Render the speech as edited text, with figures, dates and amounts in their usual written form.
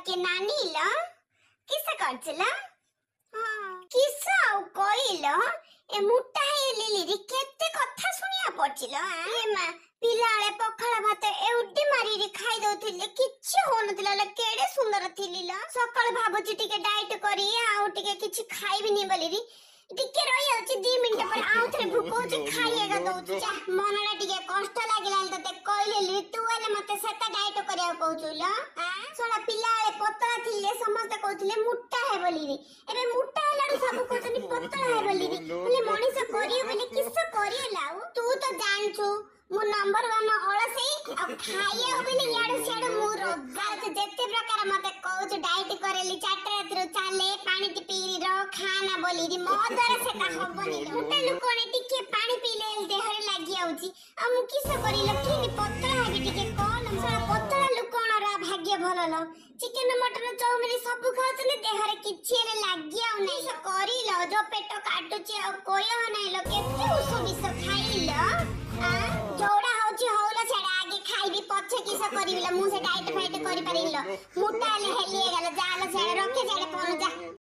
के नानी ल किस करछल किस आउ कइल ए मुट्टा हेलिली रे केते कथा सुनिया पड़छिल ए मा पिलाळे पखाळा भात एउडी मारी रे खाइ दउथिले किछि होनथिला ले केडे सुंदर थिली ल सकाळ भाबुची टिके डाइट करी आउ टिके किछि खाइबी नि बोली रे टिके रहि आउची 2 मिनिट पर आउ थरे भूख होची खाइएगा दउछु जा मनला टिके कष्ट लागिला त कइले तू एले मते सेता डाइट करिया कहउछु ल सोडा पिलाळे पतला थिले समस्त कहउथिले मुट्टा हे बोली रे एबे मुट्टा हेलाडू सब कहउछनी पतला हे बोली रे बोले मनीष करियो बोले किस करियो लाउ तू तो जानछु मु नंबर 1 अलसी अब खाइए बोले याडू सेडू मु रोजगार से जेते प्रकार मते कहउछु डाइट करेली 4 रात चाले पानी टी पीरी रो खाना बोली रे मो द्वारा से का हबनी मुट्टा लुकोने टिके पानी पीले देहरे लागि आउची आ मु किस करी लखिनी पतला हेबी टिके कोन सोडा पतला लुकोण रा भाग्य भलल चिकन मटन चौमिन सब खाउछने देहरे किछि रे लागि आउ नै से करी ल जो पेट काटुची आ कोयो नै ल केते उस विष खाइल आ जोड़ा होची होला छडा आगे खाइबी पछे किस करिबिला मु से डाइट फाइट करि परिल मुट्टा ले हेलिए गला जाला छडा रखे छडा कोन जा